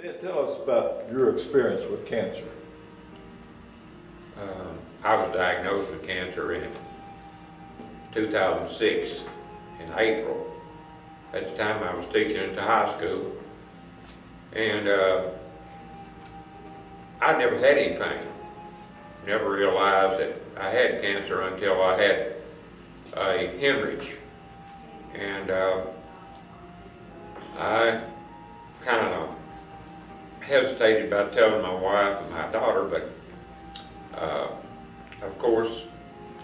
Ted, tell us about your experience with cancer. I was diagnosed with cancer in 2006 in April. At the time I was teaching at the high school, and I never had any pain. Never realized that I had cancer until I had a hemorrhage, and I kind of hesitated about telling my wife and my daughter, but of course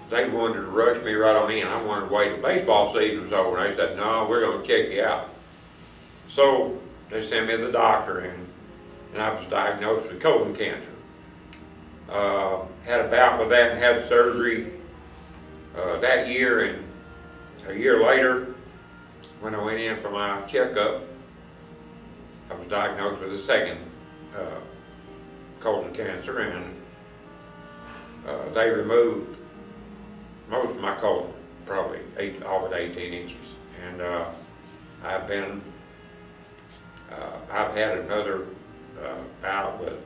they wanted to rush me right on in. I wanted to wait till baseball season was over, and they said, no, we're going to check you out. So they sent me to the doctor, and I was diagnosed with colon cancer. Had a bout with that and had surgery that year, and a year later, when I went in for my checkup, I was diagnosed with a second colon cancer, and they removed most of my colon, probably all but 18 inches. And I've had another bout with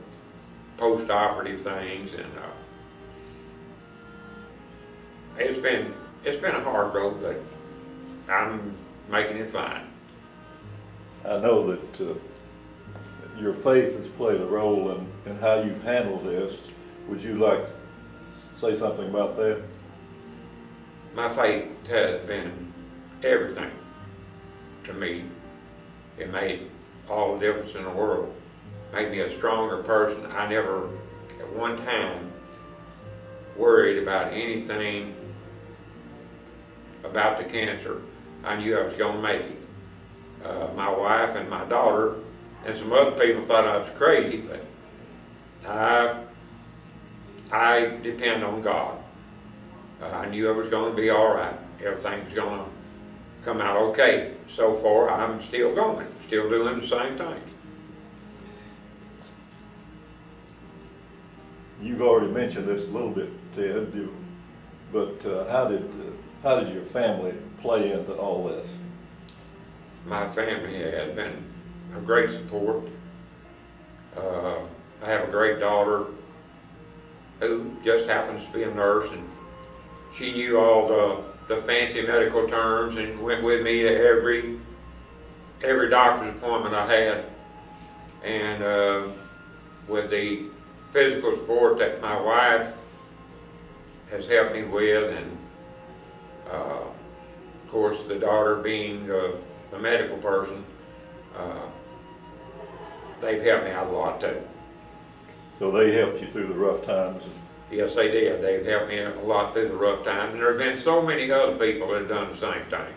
post-operative things, and it's been a hard road, but I'm making it fine. I know that your faith has played a role in how you've handled this. Would you like to say something about that? My faith has been everything to me. It made all the difference in the world. Made me a stronger person. I never at one time worried about anything about the cancer. I knew I was going to make it. My wife and my daughter and some other people thought I was crazy, but I depend on God. I knew I was going to be all right. Everything was going to come out okay. So far, I'm still going, still doing the same things. You've already mentioned this a little bit, Ted, but how did your family play into all this? My family has been a great support. I have a great daughter who just happens to be a nurse, and she knew all the fancy medical terms and went with me to every doctor's appointment I had. And with the physical support that my wife has helped me with, and of course the daughter being the medical person, they've helped me out a lot too. So they helped you through the rough times? Yes, they did. They've helped me a lot through the rough times, and there have been so many other people that have done the same thing,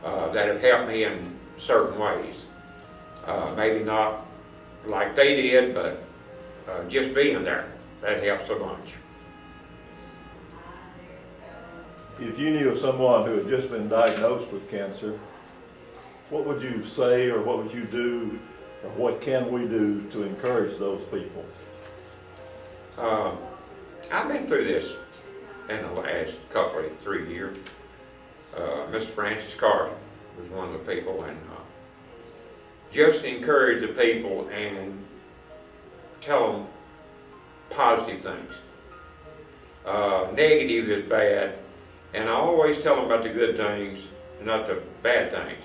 that have helped me in certain ways. Maybe not like they did, but just being there, that helps so much. If you knew of someone who had just been diagnosed with cancer, what would you say, or what would you do, or what can we do to encourage those people? I've been through this in the last couple of 3 years. Mr. Francis Carter was one of the people, and just encourage the people and tell them positive things. Negative is bad, and I always tell them about the good things, not the bad things.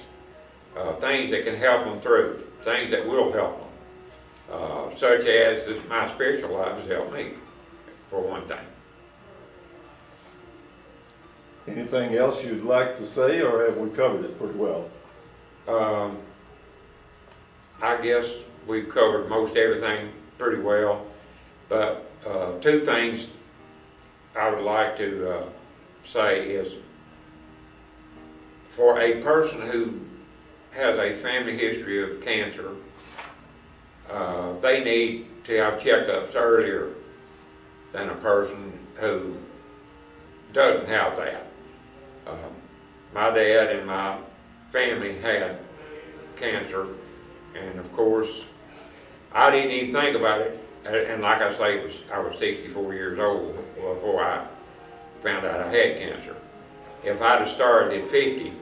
Things that can help them through, things that will help them, such as my spiritual life has helped me, for one thing. Anything else you'd like to say, or have we covered it pretty well? I guess we've covered most everything pretty well, but two things I would like to say is, for a person who has a family history of cancer, they need to have checkups earlier than a person who doesn't have that. My dad and my family had cancer, and of course I didn't even think about it, and like I say, I was 64 years old before I found out I had cancer. If I'd have started at 50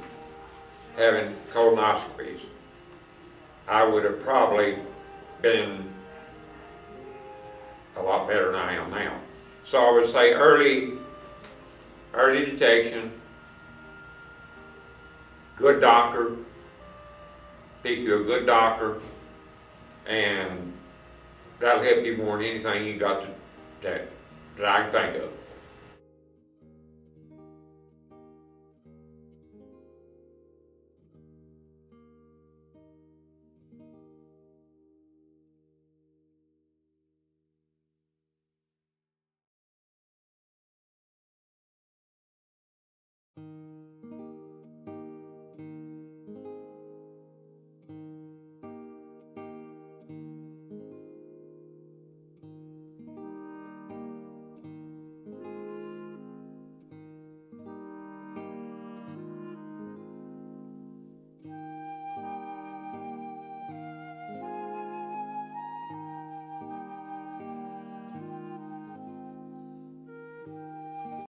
having colonoscopies, I would have probably been a lot better than I am now. So I would say early detection, good doctor, pick you a good doctor, and that'll help you more than anything you got that I can think of.